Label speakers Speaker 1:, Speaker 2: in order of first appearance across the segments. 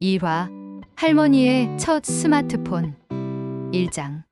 Speaker 1: 1화 할머니의 첫 스마트폰 1장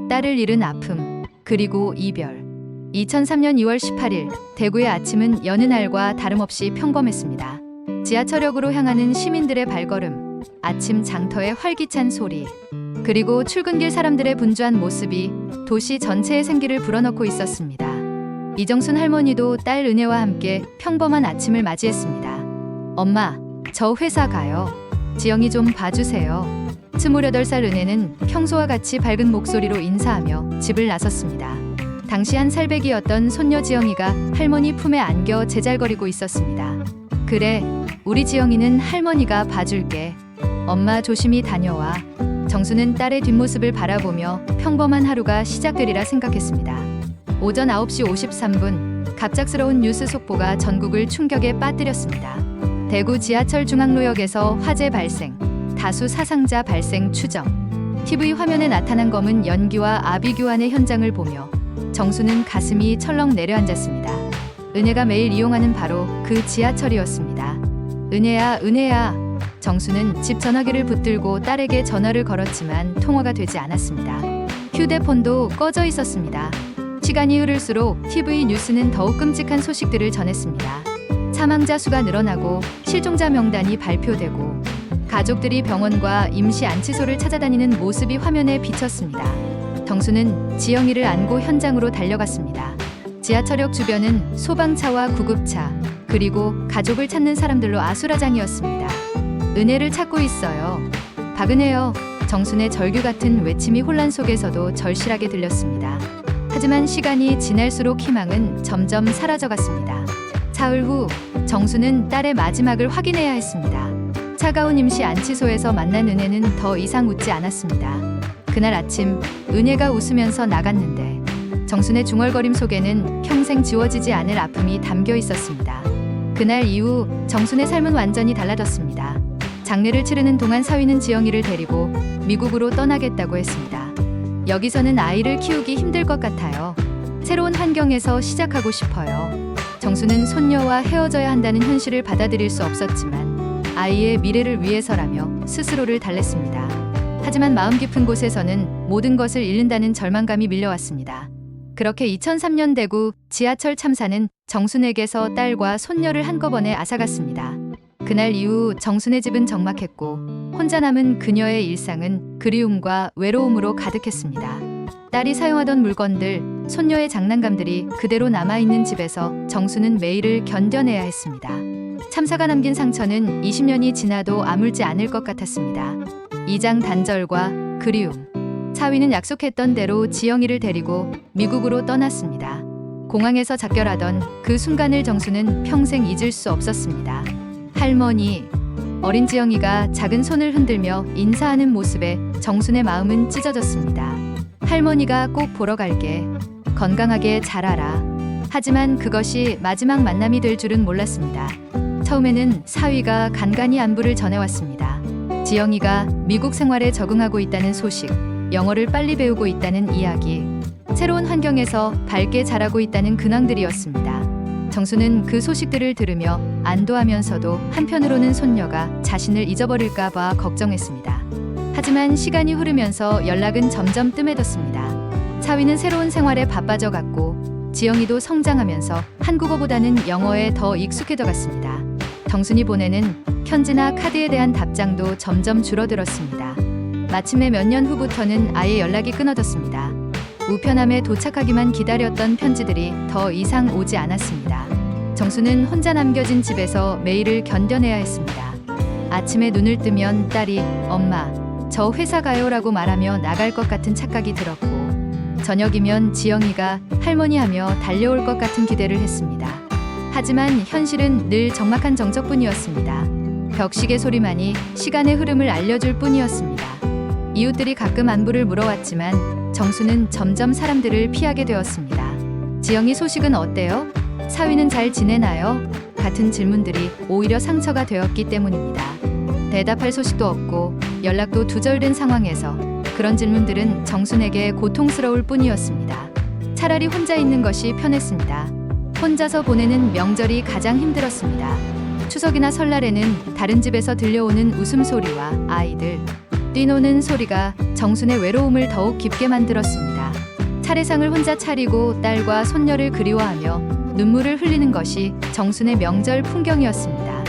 Speaker 1: 딸을 잃은 아픔 그리고 이별 2003년 2월 18일 대구의 아침은 여느 날과 다름없이 평범했습니다. 지하철역으로 향하는 시민들의 발걸음, 아침 장터의 활기찬 소리, 그리고 출근길 사람들의 분주한 모습이 도시 전체의 생기를 불어넣고 있었습니다. 이정순 할머니도 딸 은혜와 함께 평범한 아침을 맞이했습니다. 엄마, 저 회사 가요. 지영이 좀 봐주세요. 28살 은혜는 평소와 같이 밝은 목소리로 인사하며 집을 나섰습니다. 당시 한 살배기였던 손녀 지영이가 할머니 품에 안겨 제잘거리고 있었습니다. 그래, 우리 지영이는 할머니가 봐줄게. 엄마 조심히 다녀와. 정수는 딸의 뒷모습을 바라보며 평범한 하루가 시작되리라 생각했습니다. 오전 9시 53분 갑작스러운 뉴스 속보가 전국을 충격에 빠뜨렸습니다. 대구 지하철 중앙로역에서 화재 발생, 다수 사상자 발생 추정. TV 화면에 나타난 검은 연기와 아비 교환의 현장을 보며 정수는 가슴이 철렁 내려앉았습니다. 은혜가 매일 이용하는 바로 그 지하철이었습니다. 은혜야, 은혜야. 정수는 집 전화기를 붙들고 딸에게 전화를 걸었지만 통화가 되지 않았습니다. 휴대폰도 꺼져 있었습니다. 시간이 흐를수록 TV 뉴스는 더욱 끔찍한 소식들을 전했습니다. 사망자 수가 늘어나고 실종자 명단이 발표되고 가족들이 병원과 임시 안치소를 찾아다니는 모습이 화면에 비쳤습니다. 정수는 지영이를 안고 현장으로 달려갔습니다. 지하철역 주변은 소방차와 구급차, 그리고 가족을 찾는 사람들로 아수라장이었습니다. 은혜를 찾고 있어요. 박은혜요. 정순의 절규 같은 외침이 혼란 속에서도 절실하게 들렸습니다. 하지만 시간이 지날수록 희망은 점점 사라져갔습니다. 사흘 후 정수는 딸의 마지막을 확인해야 했습니다. 차가운 임시 안치소에서 만난 은혜는 더 이상 웃지 않았습니다. 그날 아침 은혜가 웃으면서 나갔는데 정순의 중얼거림 속에는 평생 지워지지 않을 아픔이 담겨 있었습니다. 그날 이후 정순의 삶은 완전히 달라졌습니다. 장례를 치르는 동안 사위는 지영이를 데리고 미국으로 떠나겠다고 했습니다. 여기서는 아이를 키우기 힘들 것 같아요. 새로운 환경에서 시작하고 싶어요. 정수는 손녀와 헤어져야 한다는 현실을 받아들일 수 없었지만 아이의 미래를 위해서라며 스스로를 달랬습니다. 하지만 마음 깊은 곳에서는 모든 것을 잃는다는 절망감이 밀려왔습니다. 그렇게 2003년 대구 지하철 참사는 정순에게서 딸과 손녀를 한꺼번에 앗아갔습니다. 그날 이후 정순의 집은 적막했고 혼자 남은 그녀의 일상은 그리움과 외로움으로 가득했습니다. 딸이 사용하던 물건들, 손녀의 장난감들이 그대로 남아있는 집에서 정수는 매일을 견뎌내야 했습니다. 참사가 남긴 상처는 20년이 지나도 아물지 않을 것 같았습니다. 이장 단절과 그리움. 사위는 약속했던 대로 지영이를 데리고 미국으로 떠났습니다. 공항에서 작별하던 그 순간을 정수는 평생 잊을 수 없었습니다. 할머니. 어린 지영이가 작은 손을 흔들며 인사하는 모습에 정순의 마음은 찢어졌습니다. 할머니가 꼭 보러 갈게. 건강하게 자라라. 하지만 그것이 마지막 만남이 될 줄은 몰랐습니다. 처음에는 사위가 간간히 안부를 전해왔습니다. 지영이가 미국 생활에 적응하고 있다는 소식, 영어를 빨리 배우고 있다는 이야기, 새로운 환경에서 밝게 자라고 있다는 근황들이었습니다. 정수는 그 소식들을 들으며 안도하면서도 한편으로는 손녀가 자신을 잊어버릴까봐 걱정했습니다. 하지만 시간이 흐르면서 연락은 점점 뜸해졌습니다. 사위는 새로운 생활에 바빠져 갔고 지영이도 성장하면서 한국어보다는 영어에 더 익숙해져 갔습니다. 정순이 보내는 편지나 카드에 대한 답장도 점점 줄어들었습니다. 마침내 몇 년 후부터는 아예 연락이 끊어졌습니다. 우편함에 도착하기만 기다렸던 편지들이 더 이상 오지 않았습니다. 정수는 혼자 남겨진 집에서 매일을 견뎌내야 했습니다. 아침에 눈을 뜨면 딸이 엄마, 저 회사 가요라고 말하며 나갈 것 같은 착각이 들었고 저녁이면 지영이가 할머니 하며 달려올 것 같은 기대를 했습니다. 하지만 현실은 늘 적막한 정적뿐이었습니다. 벽시계 소리만이 시간의 흐름을 알려줄 뿐이었습니다. 이웃들이 가끔 안부를 물어왔지만 정수는 점점 사람들을 피하게 되었습니다. 지영이 소식은 어때요? 사위는 잘 지내나요? 같은 질문들이 오히려 상처가 되었기 때문입니다. 대답할 소식도 없고 연락도 두절된 상황에서 그런 질문들은 정순에게 고통스러울 뿐이었습니다. 차라리 혼자 있는 것이 편했습니다. 혼자서 보내는 명절이 가장 힘들었습니다. 추석이나 설날에는 다른 집에서 들려오는 웃음소리와 아이들 뛰노는 소리가 정순의 외로움을 더욱 깊게 만들었습니다. 차례상을 혼자 차리고 딸과 손녀를 그리워하며 눈물을 흘리는 것이 정순의 명절 풍경이었습니다.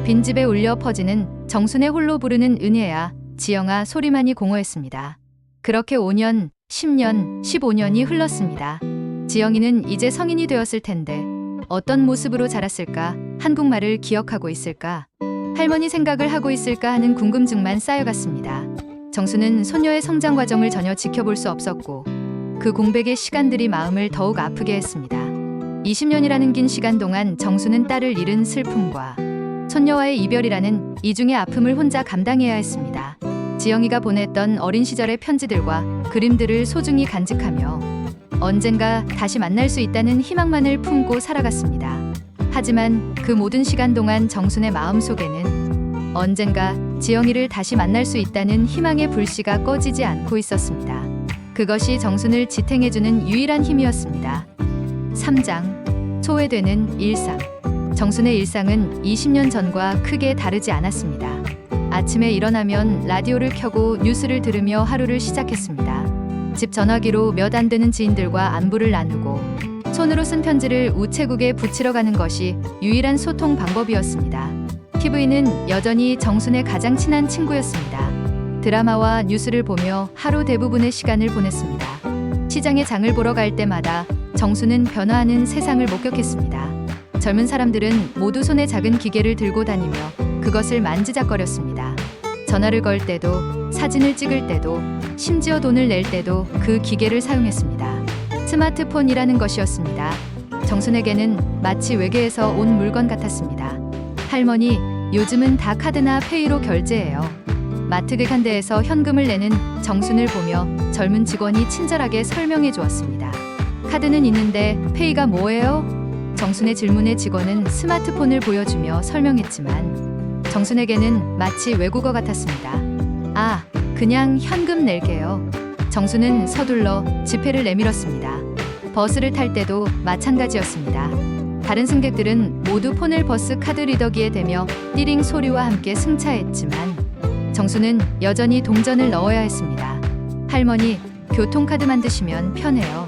Speaker 1: 빈집에 울려 퍼지는 정순의 홀로 부르는 은혜야, 지영아 소리만이 공허했습니다. 그렇게 5년, 10년, 15년이 흘렀습니다. 지영이는 이제 성인이 되었을 텐데 어떤 모습으로 자랐을까? 한국말을 기억하고 있을까? 할머니 생각을 하고 있을까 하는 궁금증만 쌓여갔습니다. 정수는 소녀의 성장 과정을 전혀 지켜볼 수 없었고 그 공백의 시간들이 마음을 더욱 아프게 했습니다. 20년이라는 긴 시간 동안 정수는 딸을 잃은 슬픔과 손녀와의 이별이라는 이중의 아픔을 혼자 감당해야 했습니다. 지영이가 보냈던 어린 시절의 편지들과 그림들을 소중히 간직하며 언젠가 다시 만날 수 있다는 희망만을 품고 살아갔습니다. 하지만 그 모든 시간 동안 정순의 마음속에는 언젠가 지영이를 다시 만날 수 있다는 희망의 불씨가 꺼지지 않고 있었습니다. 그것이 정순을 지탱해주는 유일한 힘이었습니다. 3장 소외되는 일상. 정순의 일상은 20년 전과 크게 다르지 않았습니다. 아침에 일어나면 라디오를 켜고 뉴스를 들으며 하루를 시작했습니다. 집 전화기로 몇 안 되는 지인들과 안부를 나누고 손으로 쓴 편지를 우체국에 붙이러 가는 것이 유일한 소통 방법이었습니다. TV는 여전히 정순의 가장 친한 친구였습니다. 드라마와 뉴스를 보며 하루 대부분의 시간을 보냈습니다. 시장에 장을 보러 갈 때마다 정순은 변화하는 세상을 목격했습니다. 젊은 사람들은 모두 손에 작은 기계를 들고 다니며 그것을 만지작거렸습니다. 전화를 걸 때도, 사진을 찍을 때도, 심지어 돈을 낼 때도 그 기계를 사용했습니다. 스마트폰이라는 것이었습니다. 정순에게는 마치 외계에서 온 물건 같았습니다. 할머니, 요즘은 다 카드나 페이로 결제해요. 마트 한 대에서 현금을 내는 정순을 보며 젊은 직원이 친절하게 설명해 주었습니다. 카드는 있는데 페이가 뭐예요? 정순의 질문에 직원은 스마트폰을 보여주며 설명했지만 정순에게는 마치 외국어 같았습니다. 아, 그냥 현금 낼게요. 정순은 서둘러 지폐를 내밀었습니다. 버스를 탈 때도 마찬가지였습니다. 다른 승객들은 모두 폰을 버스 카드 리더기에 대며 띠링 소리와 함께 승차했지만 정순은 여전히 동전을 넣어야 했습니다. 할머니, 교통카드 만드시면 편해요.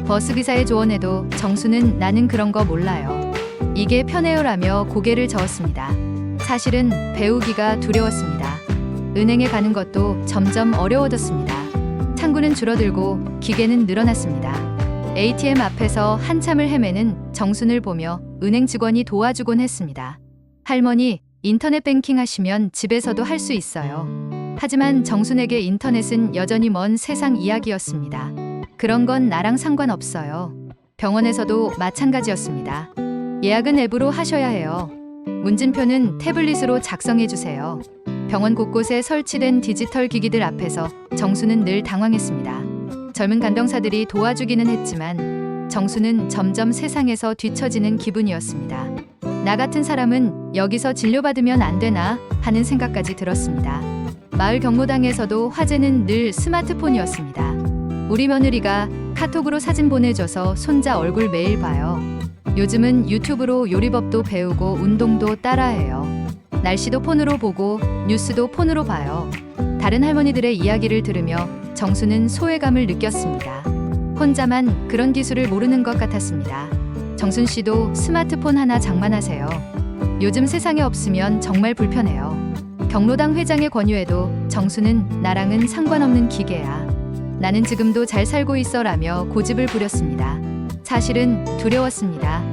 Speaker 1: 버스기사의 조언에도 정순은 나는 그런 거 몰라요. 이게 편해요라며 고개를 저었습니다. 사실은 배우기가 두려웠습니다. 은행에 가는 것도 점점 어려워졌습니다. 창구는 줄어들고 기계는 늘어났습니다. ATM 앞에서 한참을 헤매는 정순을 보며 은행 직원이 도와주곤 했습니다. 할머니, 인터넷 뱅킹 하시면 집에서도 할 수 있어요. 하지만 정순에게 인터넷은 여전히 먼 세상 이야기였습니다. 그런 건 나랑 상관없어요. 병원에서도 마찬가지였습니다. 예약은 앱으로 하셔야 해요. 문진표는 태블릿으로 작성해 주세요. 병원 곳곳에 설치된 디지털 기기들 앞에서 정수는 늘 당황했습니다. 젊은 간병사들이 도와주기는 했지만 정수는 점점 세상에서 뒤처지는 기분이었습니다. 나 같은 사람은 여기서 진료받으면 안 되나 하는 생각까지 들었습니다. 마을 경로당에서도 화제는 늘 스마트폰이었습니다. 우리 며느리가 카톡으로 사진 보내줘서 손자 얼굴 매일 봐요. 요즘은 유튜브로 요리법도 배우고 운동도 따라해요. 날씨도 폰으로 보고 뉴스도 폰으로 봐요. 다른 할머니들의 이야기를 들으며 정수는 소외감을 느꼈습니다. 혼자만 그런 기술을 모르는 것 같았습니다. 정순 씨도 스마트폰 하나 장만하세요. 요즘 세상에 없으면 정말 불편해요. 경로당 회장의 권유에도 정수는 나랑은 상관없는 기계야. 나는 지금도 잘 살고 있어라며 고집을 부렸습니다. 사실은 두려웠습니다.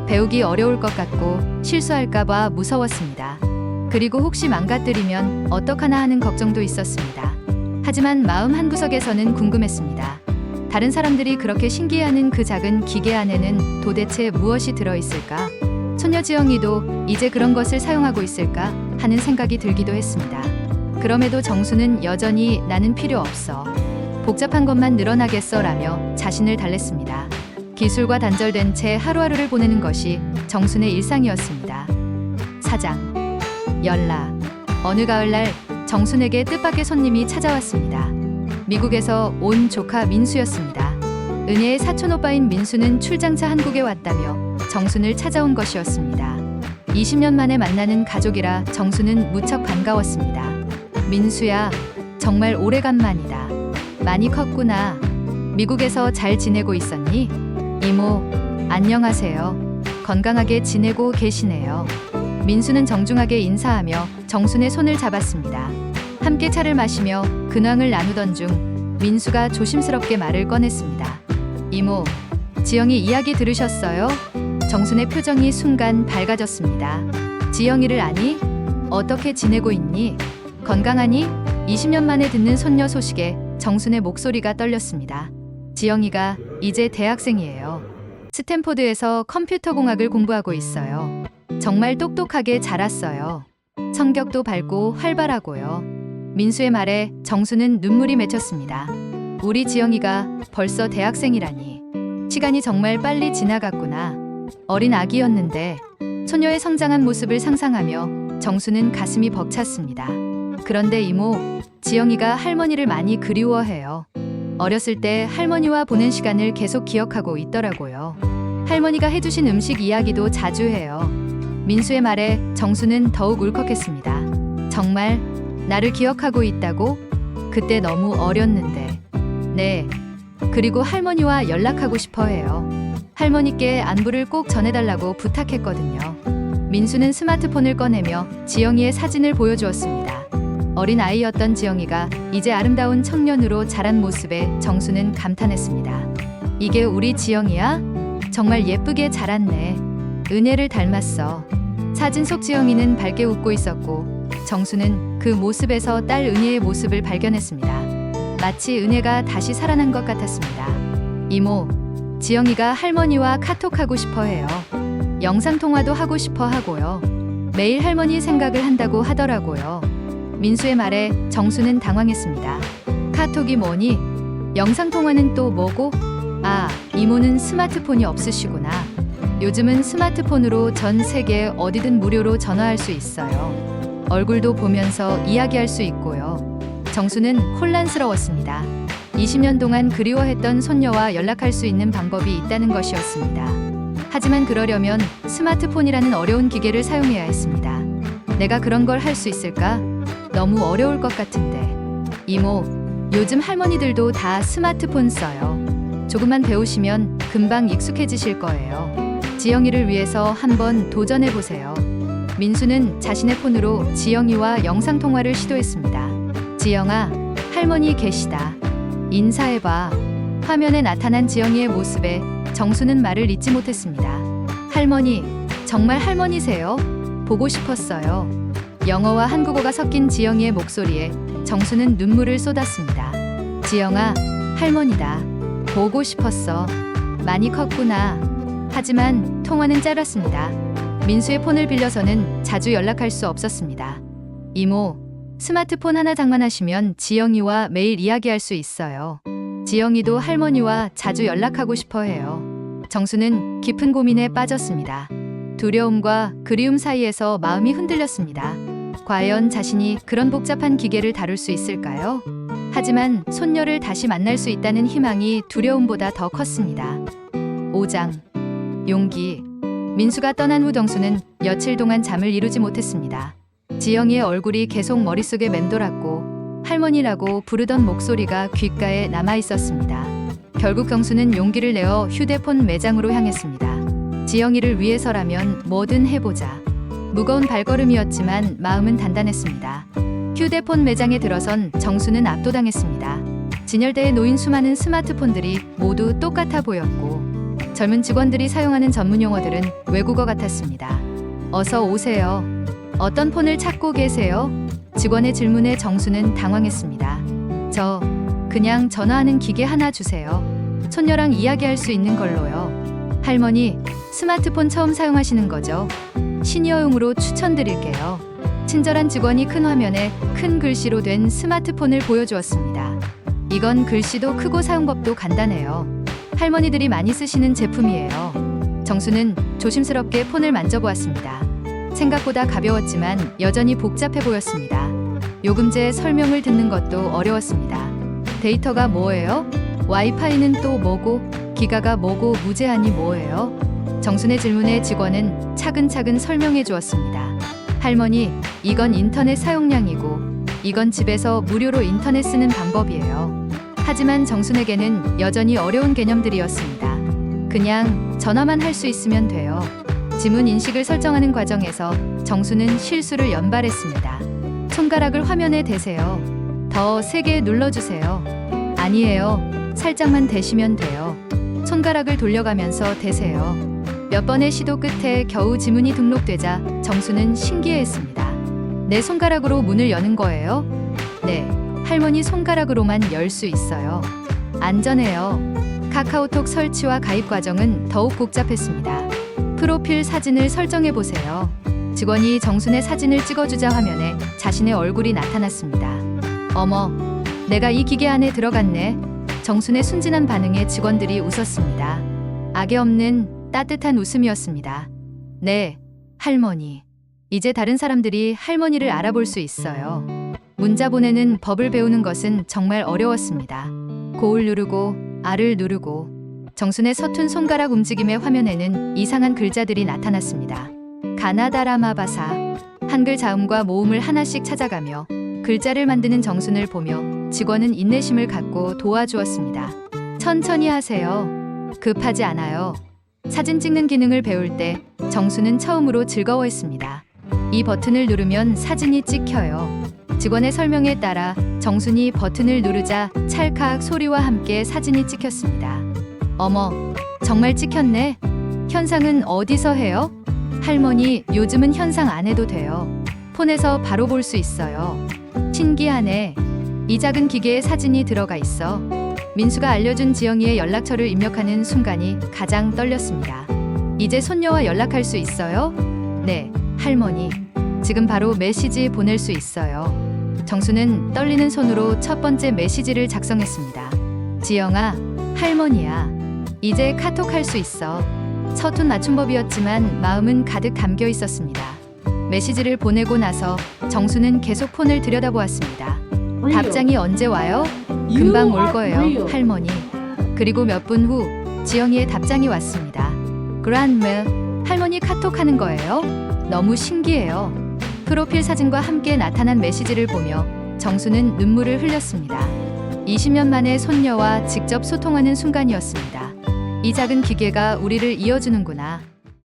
Speaker 1: 배우기 어려울 것 같고 실수할까봐 무서웠습니다. 그리고 혹시 망가뜨리면 어떡하나 하는 걱정도 있었습니다. 하지만 마음 한구석에서는 궁금했습니다. 다른 사람들이 그렇게 신기해하는 그 작은 기계 안에는 도대체 무엇이 들어있을까? 소녀 지영이도 이제 그런 것을 사용하고 있을까? 하는 생각이 들기도 했습니다. 그럼에도 정수는 여전히 나는 필요 없어. 복잡한 것만 늘어나겠어라며 자신을 달랬습니다. 기술과 단절된 채 하루하루를 보내는 것이 정순의 일상이었습니다. 4장 연락. 어느 가을날 정순에게 뜻밖의 손님이 찾아왔습니다. 미국에서 온 조카 민수였습니다. 은혜의 사촌 오빠인 민수는 출장차 한국에 왔다며 정순을 찾아온 것이었습니다. 20년 만에 만나는 가족이라 정수는 무척 반가웠습니다. 민수야, 정말 오래간만이다. 많이 컸구나. 미국에서 잘 지내고 있었니? 이모, 안녕하세요. 건강하게 지내고 계시네요. 민수는 정중하게 인사하며 정순의 손을 잡았습니다. 함께 차를 마시며 근황을 나누던 중 민수가 조심스럽게 말을 꺼냈습니다. 이모, 지영이 이야기 들으셨어요? 정순의 표정이 순간 밝아졌습니다. 지영이를 아니? 어떻게 지내고 있니? 건강하니? 20년 만에 듣는 손녀 소식에 정순의 목소리가 떨렸습니다. 지영이가 이제 대학생이에요. 스탠포드에서 컴퓨터 공학을 공부하고 있어요. 정말 똑똑하게 자랐어요. 성격도 밝고 활발하고요. 민수의 말에 정수는 눈물이 맺혔습니다. 우리 지영이가 벌써 대학생이라니. 시간이 정말 빨리 지나갔구나. 어린 아기였는데 소녀의 성장한 모습을 상상하며 정수는 가슴이 벅찼습니다. 그런데 이모, 지영이가 할머니를 많이 그리워해요. 어렸을 때 할머니와 보낸 시간을 계속 기억하고 있더라고요. 할머니가 해주신 음식 이야기도 자주 해요. 민수의 말에 정수는 더욱 울컥했습니다. 정말 나를 기억하고 있다고? 그때 너무 어렸는데. 네. 그리고 할머니와 연락하고 싶어 해요. 할머니께 안부를 꼭 전해달라고 부탁했거든요. 민수는 스마트폰을 꺼내며 지영이의 사진을 보여주었습니다. 어린 아이였던 지영이가 이제 아름다운 청년으로 자란 모습에 정수는 감탄했습니다. 이게 우리 지영이야? 정말 예쁘게 자랐네. 은혜를 닮았어. 사진 속 지영이는 밝게 웃고 있었고 정수는 그 모습에서 딸 은혜의 모습을 발견했습니다. 마치 은혜가 다시 살아난 것 같았습니다. 이모, 지영이가 할머니와 카톡하고 싶어 해요. 영상통화도 하고 싶어 하고요. 매일 할머니 생각을 한다고 하더라고요. 민수의 말에 정수는 당황했습니다. 카톡이 뭐니? 영상통화는 또 뭐고? 아, 이모는 스마트폰이 없으시구나. 요즘은 스마트폰으로 전 세계 어디든 무료로 전화할 수 있어요. 얼굴도 보면서 이야기할 수 있고요. 정수는 혼란스러웠습니다. 20년 동안 그리워했던 손녀와 연락할 수 있는 방법이 있다는 것이었습니다. 하지만 그러려면 스마트폰이라는 어려운 기계를 사용해야 했습니다. 내가 그런 걸 할 수 있을까? 너무 어려울 것 같은데. 이모, 요즘 할머니들도 다 스마트폰 써요. 조금만 배우시면 금방 익숙해지실 거예요. 지영이를 위해서 한번 도전해보세요. 민수는 자신의 폰으로 지영이와 영상통화를 시도했습니다. 지영아, 할머니 계시다. 인사해봐. 화면에 나타난 지영이의 모습에 정수는 말을 잇지 못했습니다. 할머니, 정말 할머니세요? 보고 싶었어요. 영어와 한국어가 섞인 지영이의 목소리에 정수는 눈물을 쏟았습니다. 지영아, 할머니다. 보고 싶었어. 많이 컸구나. 하지만 통화는 짧았습니다. 민수의 폰을 빌려서는 자주 연락할 수 없었습니다. 이모, 스마트폰 하나 장만하시면 지영이와 매일 이야기할 수 있어요. 지영이도 할머니와 자주 연락하고 싶어 해요. 정수는 깊은 고민에 빠졌습니다. 두려움과 그리움 사이에서 마음이 흔들렸습니다. 과연 자신이 그런 복잡한 기계를 다룰 수 있을까요? 하지만 손녀를 다시 만날 수 있다는 희망이 두려움보다 더 컸습니다. 5장. 용기. 민수가 떠난 후 정수는 며칠 동안 잠을 이루지 못했습니다. 지영이의 얼굴이 계속 머릿속에 맴돌았고 할머니라고 부르던 목소리가 귓가에 남아 있었습니다. 결국 정수는 용기를 내어 휴대폰 매장으로 향했습니다. 지영이를 위해서라면 뭐든 해보자. 무거운 발걸음이었지만 마음은 단단했습니다. 휴대폰 매장에 들어선 정수는 압도당했습니다. 진열대에 놓인 수많은 스마트폰들이 모두 똑같아 보였고 젊은 직원들이 사용하는 전문 용어들은 외국어 같았습니다. 어서 오세요. 어떤 폰을 찾고 계세요? 직원의 질문에 정수는 당황했습니다. 저 그냥 전화하는 기계 하나 주세요. 손녀랑 이야기할 수 있는 걸로요. 할머니, 스마트폰 처음 사용하시는 거죠? 시니어용으로 추천드릴게요. 친절한 직원이 큰 화면에 큰 글씨로 된 스마트폰을 보여주었습니다. 이건 글씨도 크고 사용법도 간단해요. 할머니들이 많이 쓰시는 제품이에요. 정수는 조심스럽게 폰을 만져보았습니다. 생각보다 가벼웠지만 여전히 복잡해 보였습니다. 요금제 설명을 듣는 것도 어려웠습니다. 데이터가 뭐예요? 와이파이는 또 뭐고? 기가가 뭐고 무제한이 뭐예요? 정순의 질문에 직원은 차근차근 설명해 주었습니다. 할머니, 이건 인터넷 사용량이고 이건 집에서 무료로 인터넷 쓰는 방법이에요. 하지만 정순에게는 여전히 어려운 개념들이었습니다. 그냥 전화만 할 수 있으면 돼요. 지문 인식을 설정하는 과정에서 정수는 실수를 연발했습니다. 손가락을 화면에 대세요. 더 세게 눌러주세요. 아니에요. 살짝만 대시면 돼요. 손가락을 돌려가면서 대세요. 몇 번의 시도 끝에 겨우 지문이 등록되자 정수는 신기해했습니다. 내 손가락으로 문을 여는 거예요? 네, 할머니 손가락으로만 열 수 있어요. 안전해요. 카카오톡 설치와 가입 과정은 더욱 복잡했습니다. 프로필 사진을 설정해 보세요. 직원이 정순의 사진을 찍어주자 화면에 자신의 얼굴이 나타났습니다. 어머, 내가 이 기계 안에 들어갔네. 정순의 순진한 반응에 직원들이 웃었습니다. 악의 없는 따뜻한 웃음이었습니다. 네, 할머니. 이제 다른 사람들이 할머니를 알아볼 수 있어요. 문자 보내는 법을 배우는 것은 정말 어려웠습니다. 고를 누르고 R을 누르고 정순의 서툰 손가락 움직임의 화면에는 이상한 글자들이 나타났습니다. 가나다라마바사. 한글 자음과 모음을 하나씩 찾아가며 글자를 만드는 정순을 보며 직원은 인내심을 갖고 도와주었습니다. 천천히 하세요. 급하지 않아요. 사진 찍는 기능을 배울 때 정순은 처음으로 즐거워했습니다. 이 버튼을 누르면 사진이 찍혀요. 직원의 설명에 따라 정순이 버튼을 누르자 찰칵 소리와 함께 사진이 찍혔습니다. 어머, 정말 찍혔네. 현상은 어디서 해요? 할머니, 요즘은 현상 안 해도 돼요. 폰에서 바로 볼 수 있어요. 신기하네. 이 작은 기계에 사진이 들어가 있어. 민수가 알려준 지영이의 연락처를 입력하는 순간이 가장 떨렸습니다. 이제 손녀와 연락할 수 있어요? 네, 할머니. 지금 바로 메시지 보낼 수 있어요. 정수는 떨리는 손으로 첫 번째 메시지를 작성했습니다. 지영아, 할머니야. 이제 카톡 할 수 있어. 서툰 맞춤법이었지만 마음은 가득 담겨 있었습니다. 메시지를 보내고 나서 정수는 계속 폰을 들여다보았습니다. 답장이 언제 와요? 금방 올 거예요, 할머니. 그리고 몇 분 후 지영이의 답장이 왔습니다. 그란멜, 할머니 카톡하는 거예요? 너무 신기해요. 프로필 사진과 함께 나타난 메시지를 보며 정수는 눈물을 흘렸습니다. 20년 만에 손녀와 직접 소통하는 순간이었습니다. 이 작은 기계가 우리를 이어주는구나.